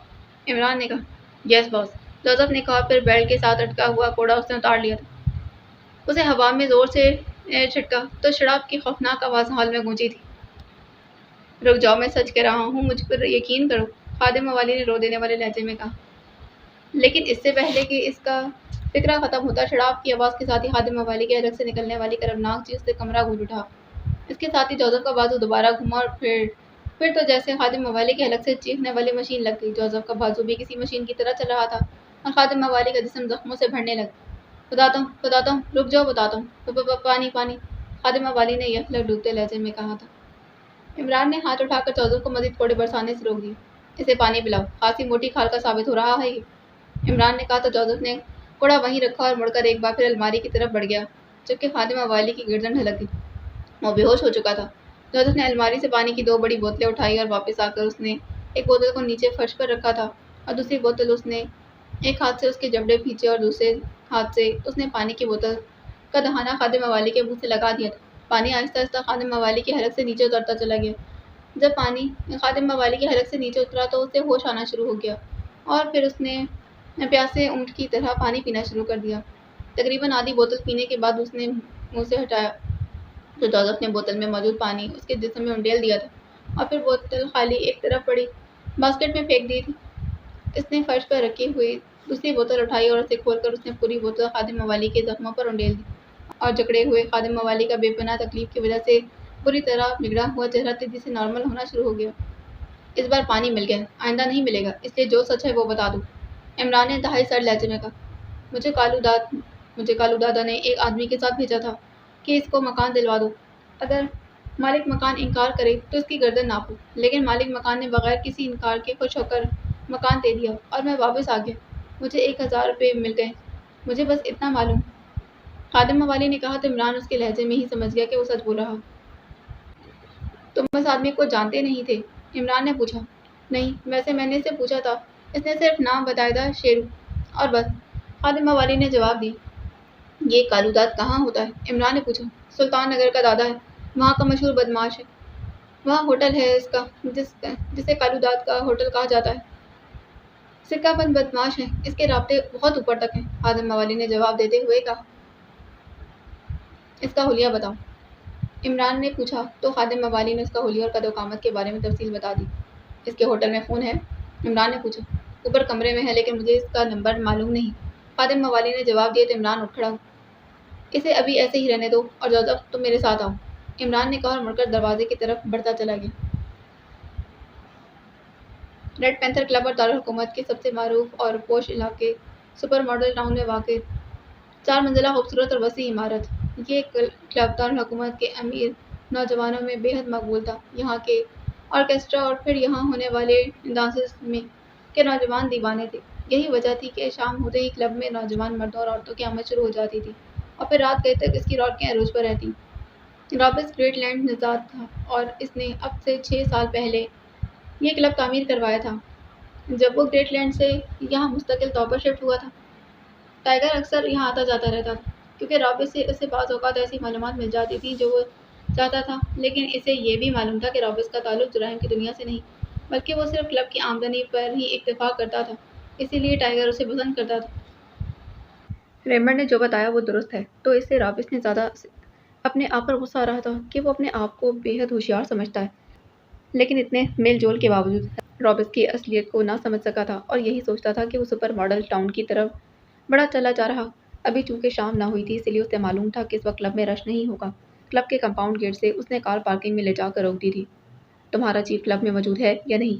Speaker 1: عمران نے کہا۔ یس باس، جوزف نے کہا، پھر بیلٹ کے ساتھ اٹکا ہوا کوڑا اس نے اتار لیا تھا، اسے ہوا میں زور سے چھٹکا تو شراب کی خوفناک آواز ہال میں گونجی تھی۔ رک جاؤ، میں سچ کہہ رہا ہوں، مجھ پر یقین کرو، خادم موالی نے رو دینے والے لہجے میں کہا۔ لیکن اس سے پہلے کہ اس کا فکرہ ختم ہوتا، شراب کی آواز کے ساتھ ہی خادم موالی کے حلق سے نکلنے والی کربناک چیز سے کمرہ گونج اٹھا، اس کے ساتھ ہی جوزف کا بازو دوبارہ گھوما اور پھر تو جیسے خادم موالی کے حلق سے چیخنے والی مشین لگ گئی، جوزف کا بازو بھی کسی مشین کی طرح چل رہا تھا اور خادم موالی کا جسم زخموں سے بھرنے لگا۔ بتاتا ہوں، رک جاؤ، بتاتا ہوں، پانی، خادم موالی نے یکلک ڈوبتے لہجے میں کہا تھا۔ عمران نے ہاتھ اٹھا کر جوزف کو مزید کوڑے برسانے سے روک دیا۔ اسے پانی پلاؤ، خاصی موٹی کھال کا ثابت ہو رہا ہے یہ، عمران نے کہا تو جوزف نے کوڑا وہیں رکھا اور مڑ کر ایک بار پھر الماری کی طرف بڑھ گیا، جبکہ خادم موالی کی گردن ڈھلک گئی، وہ بے ہوش ہو چکا تھا۔ جوزف نے الماری سے پانی کی 2 بڑی بوتلیں اٹھائی اور واپس آ کر اس نے ایک بوتل کو نیچے فرش پر رکھا تھا اور دوسری بوتل اس نے ایک ہاتھ سے اس کے جبڑے کھینچے اور دوسرے ہاتھ سے اس نے پانی کی بوتل کا دہانہ خادم موالی کے منہ سے لگا دیا تھا۔ پانی آہستہ آہستہ خادم موالی کے حلق سے نیچے اترتا چلا گیا۔ جب پانی خادم موالی کے حلق سے نیچے اترا تو اسے ہوش آنا شروع ہو گیا اور پھر اس نے پیاسے اونٹ کی طرح پانی پینا شروع کر دیا۔ تقریباً آدھی بوتل پینے کے بعد اس نے منہ سے ہٹایا تو جوزف نے بوتل میں موجود پانی اس کے جسم میں انڈیل دیا تھا اور پھر بوتل خالی ایک طرف پڑی باسکٹ میں پھینک دی تھی۔ اس نے فرش پر رکھی ہوئی دوسری بوتل اٹھائی اور اسے کھول کر اس نے پوری بوتل خادم موالی کے زخموں پر انڈیل دی اور جکڑے ہوئے خادم موالی کا بے پناہ تکلیف کی وجہ سے بری طرح بگڑا ہوا چہرہ تیزی سے نارمل ہونا شروع ہو گیا۔ اس بار پانی مل گیا، آئندہ نہیں ملے گا، اس لیے جو سچ ہے وہ بتا دو، عمران نے انتہائی سرد لہجے میں کہا۔ مجھے کالو دادا نے ایک آدمی کے ساتھ بھیجا تھا کہ اس کو مکان دلوا دو، اگر مالک مکان انکار کرے تو اس کی گردن ناپو، لیکن مالک مکان نے بغیر کسی انکار کے خوش ہو کر مکان دے دیا اور میں واپس آ گیا، مجھے 1000 روپے مل گئے، مجھے بس اتنا معلوم، خادم موالی نے کہا تو عمران اس کے لہجے میں ہی سمجھ گیا کہ وہ سچ بول رہا۔ تم اس آدمی کو جانتے نہیں تھے؟ عمران نے پوچھا۔ نہیں، ویسے میں نے اسے پوچھا تھا، اس نے صرف نام بتایا تھا، شیرو، اور بس، خادم موالی نے جواب دیا۔ یہ کالو داد کہاں ہوتا ہے؟ عمران نے پوچھا۔ سلطان نگر کا دادا ہے، وہاں کا مشہور بدماش ہے، وہاں ہوٹل ہے اس کا جسے کالو داد کا ہوٹل کہا جاتا ہے، سکہ بند بدماش ہے، اس کے رابطے بہت اوپر تک ہیں، خادم موالی نے جواب دیتے ہوئے کہا۔ اس کا حلیہ بتاؤ، عمران نے پوچھا تو خادم موالی نے اس کا حلیہ اور قد و قامت کے بارے میں تفصیل بتا دی۔ اس کے ہوٹل میں فون ہے؟ عمران نے پوچھا۔ اوپر کمرے میں ہے لیکن مجھے اس کا نمبر معلوم نہیں، خادم موالی نے جواب دیا تو عمران اٹھ کھڑا ہوا۔ اسے ابھی ایسے ہی رہنے دو اور جوزف تم میرے ساتھ آؤ، عمران نے کہا اور مڑ کر دروازے کی طرف بڑھتا چلا گیا۔ ریڈ پینتھر کلب اور دارالحکومت کے سب سے معروف اور پوش علاقے سپر ماڈل ٹاؤن میں واقع 4 منزلہ خوبصورت اور وسیع عمارت، یہ کلب دارالحکومت کے امیر نوجوانوں میں بے حد مقبول تھا، یہاں کے آرکیسٹرا اور پھر یہاں ہونے والے ڈانسز کے نوجوان دیوانے تھے، یہی وجہ تھی کہ شام ہوتے ہی کلب میں نوجوان مردوں اور عورتوں کی آمد شروع ہو جاتی تھی اور پھر رات گئے تک اس کی رونقیں عروج پر رہتیں۔ رابرٹس گریٹ لینڈ نژاد تھا اور اس نے اب سے 6 سال پہلے یہ کلب تعمیر کروایا تھا، جب وہ گریٹ لینڈ سے یہاں مستقل طور پر شفٹ ہوا تھا۔ ٹائیگر اکثر یہاں آتا جاتا رہتا تھا کیونکہ رابرٹ سے اسے بعض اوقات ایسی معلومات مل جاتی تھیں جو وہ چاہتا تھا، لیکن اسے یہ بھی معلوم تھا کہ رابرٹ کا تعلق جرائم کی دنیا سے نہیں بلکہ وہ صرف کلب کی آمدنی پر ہی اکتفا کرتا تھا، اسی لیے ٹائیگر اسے پسند کرتا تھا۔ ریمنڈ نے جو بتایا وہ درست ہے، تو اس سے رابرٹ نے زیادہ اپنے آپ پر غصہ آ رہا تھا کہ وہ اپنے آپ کو بے حد ہوشیار سمجھتا ہے، لیکن اتنے میل جول کے باوجود رابرٹ کی اصلیت کو نہ سمجھ سکا تھا اور یہی سوچتا تھا کہ وہ سپر ماڈل ٹاؤن کی طرف بڑا چلا جا رہا۔ ابھی چونکہ شام نہ ہوئی تھی اس لیے اسے معلوم تھا کہ اس وقت کلب میں رش نہیں ہوگا۔ کلب کے کمپاؤنڈ گیٹ سے اس نے کار پارکنگ میں لے جا کر روک دی تھی۔ تمہارا چیف کلب میں موجود ہے یا نہیں؟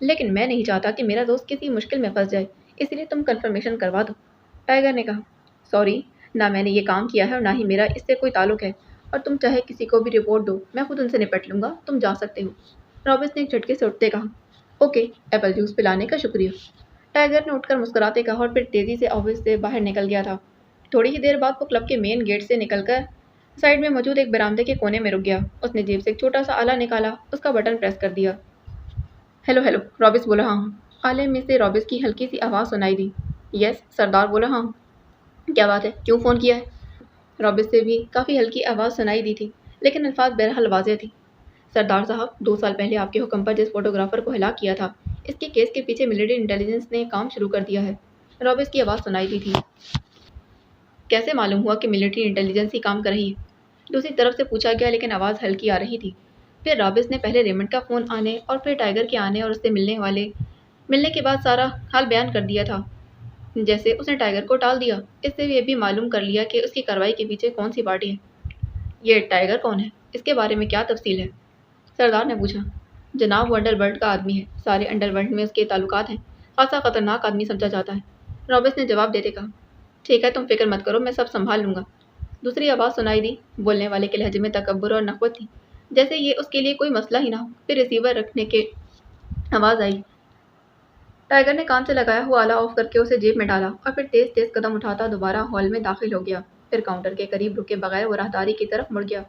Speaker 1: لیکن میں نہیں چاہتا کہ میرا دوست کسی مشکل میں پھنس جائے، اس لیے تم کنفرمیشن کروا دو۔ ٹائیگر نے کہا، سوری، نہ میں نے یہ کام کیا ہے اور نہ ہی میرا اس سے کوئی تعلق ہے، اور تم چاہے کسی کو بھی رپورٹ دو، میں خود ان سے نپٹ لوں گا، تم جا سکتے ہو۔ رابرٹس نے ایک جھٹکے سے اٹھتے کہا، اوکے، ایپل جوس پلانے کا شکریہ۔ ٹائیگر نے اٹھ کر مسکراتے کہا اور پھر تیزی سے آفس سے باہر نکل گیا تھا۔ تھوڑی ہی دیر بعد وہ کلب کے مین گیٹ سے نکل کر سائڈ میں موجود ایک برآمدے کے کونے میں رک گیا۔ اس نے جیب سے ایک چھوٹا سا آلہ نکالا، اس کا بٹن پریس کر دیا۔ ہیلو ہیلو، رابرٹس بول رہا ہوں۔ آلے میں سے رابرٹس کی ہلکی سی آواز سنائی دی۔ یس، سردار بول رہا ہوں۔ کیا بات ہے، کیوں فون کیا ہے؟ رابرٹس سے بھی کافی ہلکی آواز سنائی دی تھی، لیکن الفاظ بہرحال واضح تھی۔ سردار صاحب، 2 سال پہلے آپ کے حکم پر جس فوٹوگرافر کو ہلاک کیا تھا، اس کے کیس کے پیچھے ملٹری انٹیلیجنس نے کام شروع کر دیا ہے۔ رابرٹس کی آواز سنائی دی تھی۔ کیسے معلوم ہوا کہ ملٹری انٹیلیجنس ہی کام کر رہی ہے؟ دوسری طرف سے پوچھا گیا، لیکن آواز ہلکی آ رہی تھی۔ پھر رابرٹس نے پہلے ریمنڈ کا فون آنے اور پھر ٹائیگر کے آنے اور اس سے ملنے کے بعد سارا حال بیان کر دیا تھا۔ جیسے اس نے ٹائیگر کو ٹال دیا، اس سے یہ بھی معلوم کر لیا کہ اس کی کارروائی کے پیچھے کون سی پارٹی ہے۔ یہ ٹائیگر کون ہے؟ اس کے بارے میں کیا تفصیل ہے؟ سردار نے پوچھا۔ جناب، وہ انڈر ورلڈ کا آدمی ہے، سارے انڈر ورلڈ میں اس کے تعلقات ہیں، خاصا خطرناک آدمی سمجھا جاتا ہے۔ رابرٹس نے جواب دیتے کہا، ٹھیک ہے، تم فکر مت کرو، میں سب سنبھال لوں گا۔ دوسری آواز سنائی دی، بولنے والے کے لہجے میں تکبر اور نخوت تھی، جیسے یہ اس کے لیے کوئی مسئلہ ہی نہ ہو۔ پھر ریسیور رکھنے کے آواز آئی۔ ٹائیگر نے کان سے لگایا ہوا آلہ آف کر کے اسے جیب میں ڈالا اور پھر تیز تیز قدم اٹھاتا دوبارہ ہال میں داخل ہو گیا۔ پھر کاؤنٹر کے قریب رکے بغیر وہ راہداری کی طرف مڑ گیا۔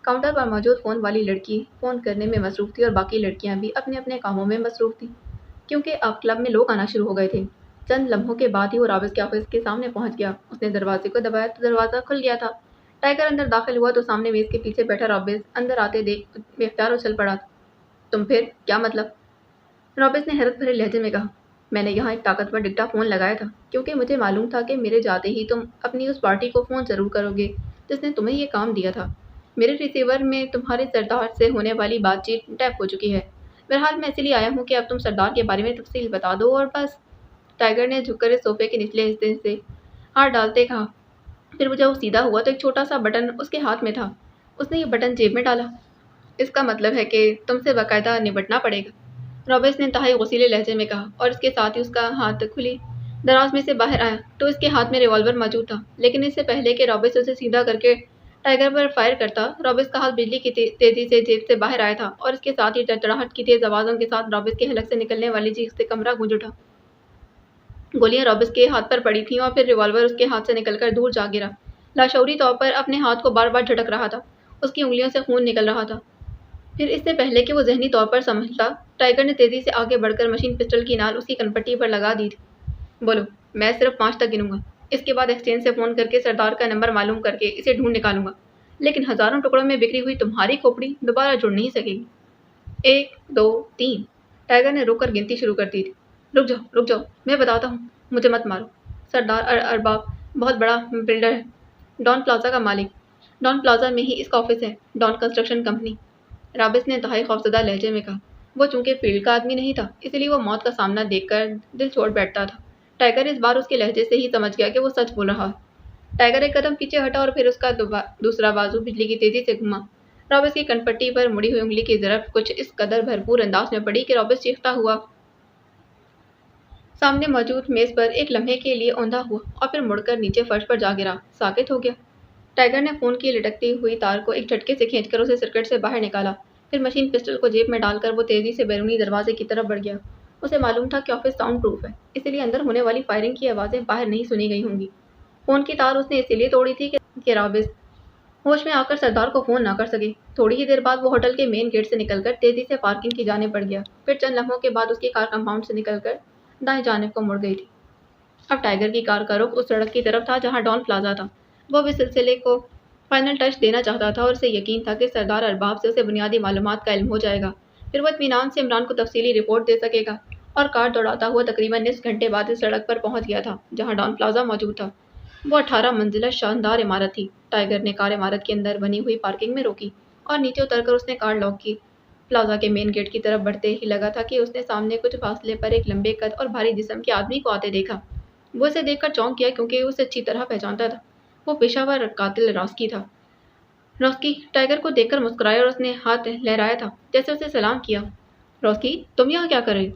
Speaker 1: کاؤنٹر پر موجود فون والی لڑکی فون کرنے میں مصروف تھی اور باقی لڑکیاں بھی اپنے اپنے کاموں میں مصروف تھیں، کیونکہ اب کلب میں لوگ آنا شروع ہو گئے تھے۔ چند لمحوں کے بعد ہی وہ رابرٹس کے آفس کے سامنے پہنچ گیا۔ اس نے دروازے کو دبایا تو دروازہ کھل گیا تھا۔ ٹائیگر اندر داخل ہوا تو سامنے میز کے پیچھے بیٹھا رابرٹس اندر آتے دیکھ بے اختیار اچھل پڑا۔ تم پھر کیا مطلب؟ رابرٹس نے حیرت بھرے لہجے میں کہا، میں نے یہاں ایک طاقتور ڈگٹا فون لگایا تھا، کیونکہ مجھے معلوم تھا کہ میرے جاتے ہی تم اپنی اس پارٹی کو فون ضرور کرو گے جس نے تمہیں یہ کام دیا تھا۔ میرے ریسیور میں تمہارے سردار سے ہونے والی بات چیت ٹیپ ہو چکی ہے۔ بہرحال میں اسی لیے آیا ہوں کہ اب تم سردار کے بارے میں تفصیل بتا دو اور بس۔ ٹائیگر نے جھک کر اس صوفے کے نچلے حصے سے ہاتھ ڈالتے کہا۔ پھر وہ جب سیدھا ہوا تو ایک چھوٹا سا بٹن اس کے ہاتھ میں تھا۔ اس نے یہ بٹن جیب میں ڈالا۔ اس کا مطلب ہے کہ تم سے باقاعدہ نپٹنا پڑے گا، رابرٹس نے انتہائی غصیلے لہجے میں کہا، اور اس کے ساتھ ہی اس کا ہاتھ کھلی دراز میں سے باہر آیا تو اس کے ہاتھ میں ریوالور موجود تھا۔ لیکن اس سے پہلے کہ رابرٹس اسے سیدھا کر کے ٹائیگر پر فائر کرتا، رابرٹس کا ہاتھ بجلی کی تیزی سے جیب سے باہر آیا تھا اور اس کے ساتھ ہی ٹڑٹڑاہٹ کی تیز آوازوں کے ساتھ رابرٹس کے حلق سے نکلنے والی چیخ سے کمرہ گونج اٹھا۔ گولیاں رابرٹس کے ہاتھ پر پڑی تھیں اور پھر ریوالور اس کے ہاتھ سے نکل کر دور جا گرا۔ لاشعوری طور پر اپنے ہاتھ کو بار بار جھٹک رہا تھا، اس کی انگلیوں سے خون نکل رہا تھا۔ پھر اس سے پہلے کہ وہ ذہنی طور پر سنبھلتا، ٹائیگر نے تیزی سے آگے بڑھ کر مشین پسٹل کی نال اس کی کنپٹی پر لگا دی تھی۔ بولو، میں صرف 5 تک گنوں گا، اس کے بعد ایکسچینج سے فون کر کے سردار کا نمبر معلوم کر کے اسے ڈھونڈ نکالوں گا، لیکن ہزاروں ٹکڑوں میں بکھری ہوئی تمہاری کھوپڑی دوبارہ جڑ نہیں سکے گی۔ 1 2 3 ٹائیگر نے رک کر گنتی شروع کر دی تھی۔ رک جاؤ، میں بتاتا ہوں، مجھے مت مارو۔ سردار ارباب بہت بڑا بلڈر ہے، ڈان پلازا کا مالک۔ ڈان پلازا میں ہی اس کا آفس ہے، ڈان کنسٹرکشن کمپنی۔ رابرٹس نے انتہائی خوفزدہ لہجے میں کہا۔ وہ چونکہ فیلڈ کا آدمی نہیں تھا، اس لیے وہ موت کا سامنا دیکھ کر دل چھوڑ بیٹھتا تھا۔ ٹائیگر اس بار اس کے لہجے سے ہی سمجھ گیا کہ وہ سچ بول رہا ہے۔ ٹائیگر ایک قدم پیچھے ہٹا اور پھر اس کا دوسرا بازو بجلی کی تیزی سے گھما۔ رابرٹس کی کنپٹی پر مڑی ہوئی انگلی کی ضرب کچھ اس قدر بھرپور انداز میں پڑی کہ رابرٹس چیختا ہوا سامنے موجود میز پر ایک لمحے کے لیے اوندا ہوا اور پھر مڑ کر نیچے فرش پر جا گرا، ساکت ہو گیا۔ ٹائیگر نے فون کی لٹکتی ہوئی تار کو ایک جھٹکے سے کھینچ کر اسے سرکٹ سے باہر نکالا۔ پھر مشین پسٹل کو جیب میں ڈال کر وہ تیزی سے بیرونی دروازے کی طرف بڑھ گیا۔ اسے معلوم تھا کہ آفس ساؤنڈ پروف ہے، اسی لیے اندر ہونے والی فائرنگ کی آوازیں باہر نہیں سنی گئی ہوں گی۔ فون کی تار اس نے اسی لیے توڑی تھی کہ رابرٹس ہوش میں آ کر سردار کو فون نہ کر سکے۔ تھوڑی ہی دیر بعد وہ ہوٹل کے مین گیٹ سے نکل کر تیزی سے پارکنگ کی جانب بڑھ گیا۔ پھر چند لمحوں کے بعد اس کی کار کمپاؤنڈ سے نکل کر دائیں جانب کو مڑ گئی تھی۔ اب ٹائیگر کی کار کا رخ اس سڑک کی طرف تھا جہاں ڈان پلازا تھا۔ وہ بھی سلسلے کو فائنل ٹچ دینا چاہتا تھا اور اسے یقین تھا کہ سردار ارباب سے اسے بنیادی معلومات کا علم ہو جائے گا، پھر وہ اطمینان سے عمران کو تفصیلی رپورٹ دے سکے گا۔ اور کار دوڑاتا ہوا تقریباً نصف گھنٹے بعد اس سڑک پر پہنچ گیا تھا جہاں ڈان پلازا موجود تھا۔ وہ 18 منزلہ شاندار عمارت تھی۔ ٹائیگر نے کار عمارت کے اندر بنی ہوئی پارکنگ میں روکی اور نیچے اتر کر اس نے کار لاک کی۔ پلازا کے مین گیٹ کی طرف بڑھتے ہی لگا تھا کہ اس نے سامنے کچھ فاصلے پر ایک لمبے قد اور بھاری جسم کے آدمی کو آتے دیکھا۔ وہ اسے دیکھ کر چونک گیا کیونکہ اسے اچھی طرح پہچانتا تھا۔ وہ پیشہ ور قاتل راسکی تھا۔ راسکی ٹائیگر کو دیکھ کر مسکرایا اور اس نے ہاتھ لہرایا تھا جیسے اسے سلام کیا۔ راسکی، تم یہاں کیا کر رہے ہو؟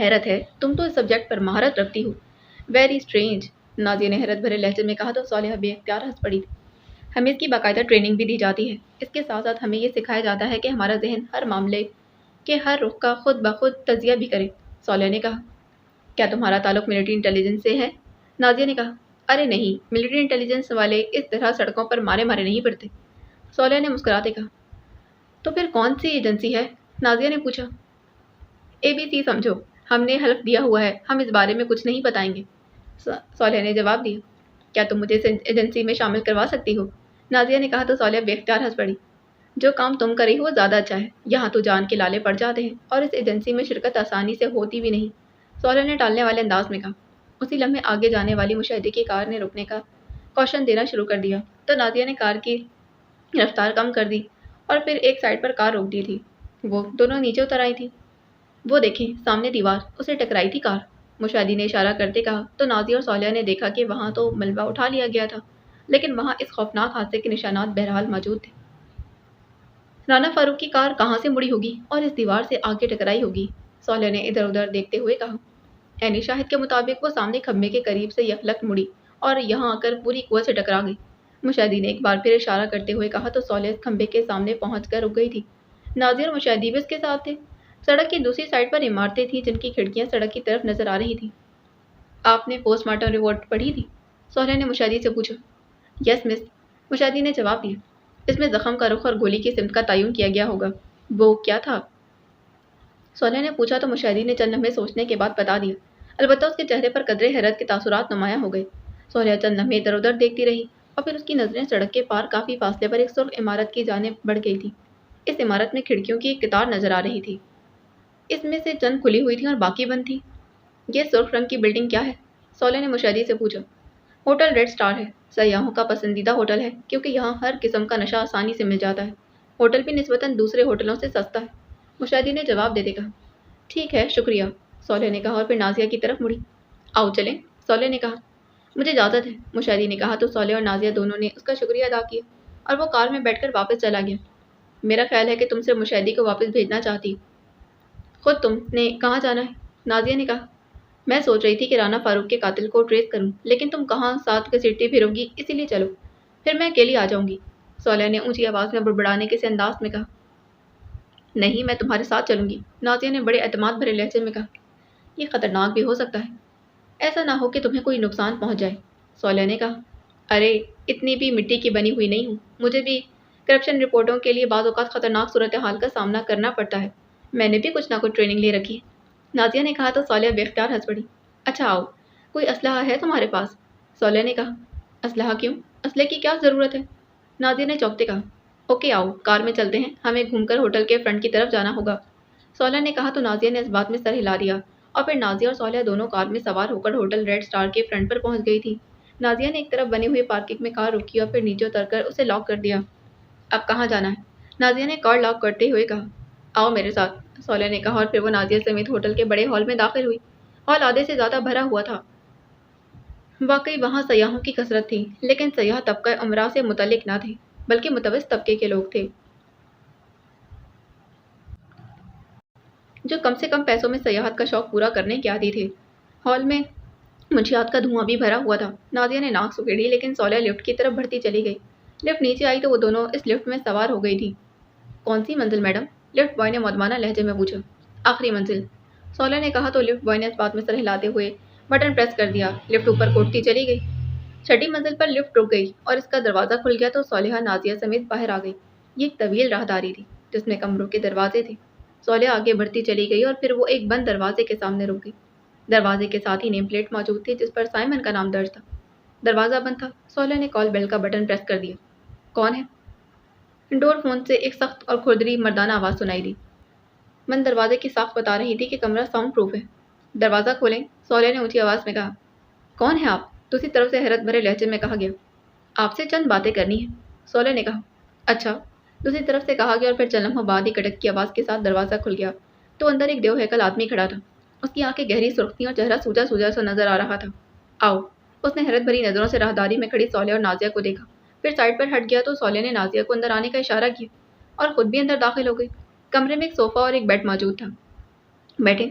Speaker 1: حیرت ہے، تم تو اس سبجیکٹ پر مہارت رکھتی ہو۔ ویری اسٹرینج، نازیہ نے حیرت بھرے لہجے میں کہا تو صالحہ بے اختیار ہنس پڑی تھی۔ ہمیں اس کی باقاعدہ ٹریننگ بھی دی جاتی ہے۔ اس کے ساتھ ساتھ ہمیں یہ سکھایا جاتا ہے کہ ہمارا ذہن ہر معاملے کے ہر رخ کا خود بخود تجزیہ بھی کرے، صالحہ نے کہا۔ کیا تمہارا تعلق ملٹری انٹیلیجنس سے ہے؟ نازیہ نے کہا۔ ارے نہیں، ملٹری انٹیلیجنس والے اس طرح سڑکوں پر مارے مارے نہیں پڑتے، صالحہ نے مسکراتے کہا۔ تو پھر کون سی ایجنسی ہے؟ نازیہ نے پوچھا۔ ABC سمجھو، ہم نے حلف دیا ہوا ہے ہم اس بارے میں کچھ نہیں بتائیں گے، صالحہ نے جواب دیا۔ کیا تم مجھے اس ایجنسی میں شامل کروا سکتی ہو؟ نازیہ نے کہا تو صالحہ بے اختیار ہنس پڑی۔ جو کام تم کر رہی ہو وہ زیادہ اچھا ہے، یہاں تو جان کے لالے پڑ جاتے ہیں اور اس ایجنسی میں شرکت آسانی سے ہوتی بھی نہیں، صالحہ نے ٹالنے والے انداز میں کہا۔ اسی لمحے آگے جانے والی مشاہدے کی کار نے رکنے کا کوشن دینا شروع کر دیا تو نازیہ نے کار کی رفتار کم کر دی اور پھر ایک سائڈ پر کار روک دی تھی۔ وہ دونوں نیچے اتر آئی تھی۔ وہ دیکھیں، سامنے دیوار، اسے ٹکرائی تھی کار، مشاہدی نے اشارہ کرتے کہا تو نازیہ اور صالحہ نے دیکھا کہ وہاں تو ملبہ اٹھا لیا گیا تھا، لیکن وہاں اس خوفناک حادثے کے نشانات بہرحال موجود تھے۔ رانا فاروق کی کار کہاں سے مڑی ہوگی اور اس دیوار سے آگے ٹکرائی ہوگی، صالحہ نے ادھر ادھر دیکھتے ہوئے کہا۔ عینی شاہد کے مطابق وہ سامنے کھمبے کے قریب سے یکلخت مڑی اور یہاں آ کر پوری قوت سے ٹکرا گئی، مشاہدی نے ایک بار پھر اشارہ کرتے ہوئے کہا تو صالحہ اس کھمبے کے سامنے پہنچ کر رک گئی تھی۔ نازیہ اور مشاہدی بھی اس کے ساتھ تھے۔ سڑک کی دوسری سائڈ پر عمارتیں تھیں جن کی کھڑکیاں سڑک کی طرف نظر آ رہی تھیں۔ آپ نے پوسٹ مارٹم رپورٹ پڑھی تھی؟ صالحہ نے مشاہدی سے پوچھا۔ یس مس، مشاہدی نے جواب دیا۔ اس میں زخم کا رخ اور گولی کی سمت کا تعین کیا گیا ہوگا۔ وہ کیا تھا؟ صالحہ نے پوچھا تو مشاہدی نے چند لمحے سوچنے کے بعد بتا دیا، البتہ اس کے چہرے پر قدرے حیرت کے تاثرات نمایاں ہو گئے۔ صالحہ چند لمحے ادھر ادھر دیکھتی رہی اور پھر اس کی نظریں سڑک کے پار کافی فاصلے پر ایک سرخ عمارت کی جانب بڑھ گئی تھی۔ اس عمارت میں کھڑکیوں کی ایک قطار نظر آ رہی تھی، اس میں سے چند کھلی ہوئی تھیں اور باقی بند تھیں۔ یہ سرخ رنگ کی بلڈنگ کیا ہے؟ صالحہ نے مشاہدی سے پوچھا۔ ہوٹل ریڈ سٹار ہے، سیاحوں کا پسندیدہ ہوٹل ہے کیونکہ یہاں ہر قسم کا نشہ آسانی سے مل جاتا ہے۔ ہوٹل بھی نسبتاً دوسرے ہوٹلوں سے سستا ہے، مشاہدی نے جواب دیتے کہا۔ ٹھیک ہے، شکریہ، صالحہ نے کہا اور پھر نازیہ کی طرف مڑی۔ آؤ چلیں، صالحہ نے کہا۔ مجھے اجازت ہے، مشاہدی نے کہا تو صالحہ اور نازیہ دونوں نے اس کا شکریہ ادا کیا اور وہ کار میں بیٹھ کر واپس چلا گیا۔ میرا خیال ہے کہ تم صرف مشاہدی کو واپس بھیجنا چاہتی ہو۔ خود تم نے کہاں جانا ہے؟ نازیہ نے کہا۔ میں سوچ رہی تھی کہ رانا فاروق کے قاتل کو ٹریس کروں، لیکن تم کہاں ساتھ گھسیٹتی پھرو گی، اسی لیے چلو، پھر میں اکیلی آ جاؤں گی، صالحہ نے اونچی آواز میں بڑبڑانے کے سے انداز میں کہا۔ نہیں، میں تمہارے ساتھ چلوں گی، نازیہ نے بڑے اعتماد بھرے لہجے میں کہا۔ یہ خطرناک بھی ہو سکتا ہے، ایسا نہ ہو کہ تمہیں کوئی نقصان پہنچ جائے، صالحہ نے کہا۔ ارے اتنی بھی مٹی کی بنی ہوئی نہیں ہوں، مجھے بھی کرپشن رپورٹوں کے لیے بعض اوقات خطرناک صورتحال کا سامنا کرنا پڑتا ہے، میں نے بھی کچھ نہ کچھ ٹریننگ لے رکھی ہے، نازیہ نے کہا تو صالحہ بے اختیار ہنس پڑی۔ اچھا آؤ، کوئی اسلحہ ہے تمہارے پاس؟ صالحہ نے کہا۔ اسلحہ کیوں؟ اسلحے کی کیا ضرورت ہے؟ نازیہ نے چونکتے کہا۔ اوکے آؤ، کار میں چلتے ہیں، ہمیں گھوم کر ہوٹل کے فرنٹ کی طرف جانا ہوگا، صالحہ نے کہا تو نازیہ نے اس بات میں سر ہلا دیا اور پھر نازیہ اور صالحہ دونوں کار میں سوار ہو کر ہوٹل ریڈ سٹار کے فرنٹ پر پہنچ گئی تھی۔ نازیہ نے ایک طرف بنے ہوئے پارکنگ میں کار روکی اور پھر نیچے اتر کر اسے لاک کر دیا۔ اب کہاں جانا ہے؟ نازیہ نے کار لاک کرتے ہوئے کہا۔ آؤ میرے ساتھ، صالحہ نے کہا اور پھر وہ نازیہ سمیت ہوٹل کے بڑے ہال میں داخل ہوئی۔ ہال آدھے سے زیادہ بھرا ہوا تھا، واقعی وہاں سیاحوں کی کثرت تھی، لیکن سیاح طبقہ امراء سے متعلق نہ تھے بلکہ متوسط طبقے کے لوگ تھے جو کم سے کم پیسوں میں سیاحت کا شوق پورا کرنے کے عادی تھے۔ ہال میں منشیات کا دھواں بھی بھرا ہوا تھا۔ نازیہ نے ناک سکیڑی لیکن صالحہ لفٹ کی طرف بڑھتی چلی گئی۔ لفٹ نیچے آئی تو وہ دونوں اس لفٹ میں سوار ہو گئی تھی۔ کون سی منزل میڈم؟ لفٹ بوائے نے مودبانہ لہجے میں پوچھا۔ آخری منزل، صالحہ نے کہا تو لفٹ بوائے نے اس بات میں سر ہلاتے ہوئے بٹن پریس کر دیا، لفٹ اوپر کو اٹھتی چلی گئی۔ چھٹی منزل پر لفٹ رک گئی اور اس کا دروازہ کھل گیا تو صالحہ نازیہ سمیت باہر آ گئی۔ یہ ایک طویل راہداری تھی جس میں کمروں کے دروازے تھے۔ صالحہ آگے بڑھتی چلی گئی اور پھر وہ ایک بند دروازے کے سامنے رک گئی۔ دروازے کے ساتھ ہی نیم پلیٹ موجود تھی جس پر سائمن کا نام درج تھا۔ دروازہ بند تھا۔ صالحہ نے کال بیل کا بٹن پریس کر دیا۔ کون ہے؟ ڈور فون سے ایک سخت اور کھردری مردانہ آواز سنائی دی۔ بند دروازے کی ساخت بتا رہی تھی کہ کمرہ ساؤنڈ پروف ہے۔ دروازہ کھولیں، صالحہ نے اونچی آواز میں کہا۔ کون ہے آپ؟ دوسری طرف سے حیرت بھرے لہجے میں کہا گیا۔ آپ سے چند باتیں کرنی ہیں، صالحہ نے کہا۔ اچھا، دوسری طرف سے کہا گیا اور پھر چند لمحوں بعد ہی کڑک کی آواز کے ساتھ دروازہ کھل گیا تو اندر ایک دیو ہیکل آدمی کھڑا تھا۔ اس کی آنکھیں گہری سرخ تھیں اور چہرہ سوجا سوجا سا نظر آ رہا تھا۔ آؤ، اس نے حیرت بھری نظروں سے راہداری میں کھڑی صالحہ اور نازیہ کو دیکھا، پھر سائڈ پر ہٹ گیا تو صالحہ نے نازیہ کو اندر آنے کا اشارہ کیا اور خود بھی اندر داخل ہو گئی۔ کمرے میں ایک صوفہ اور ایک بیڈ موجود تھا۔ بیٹھیں،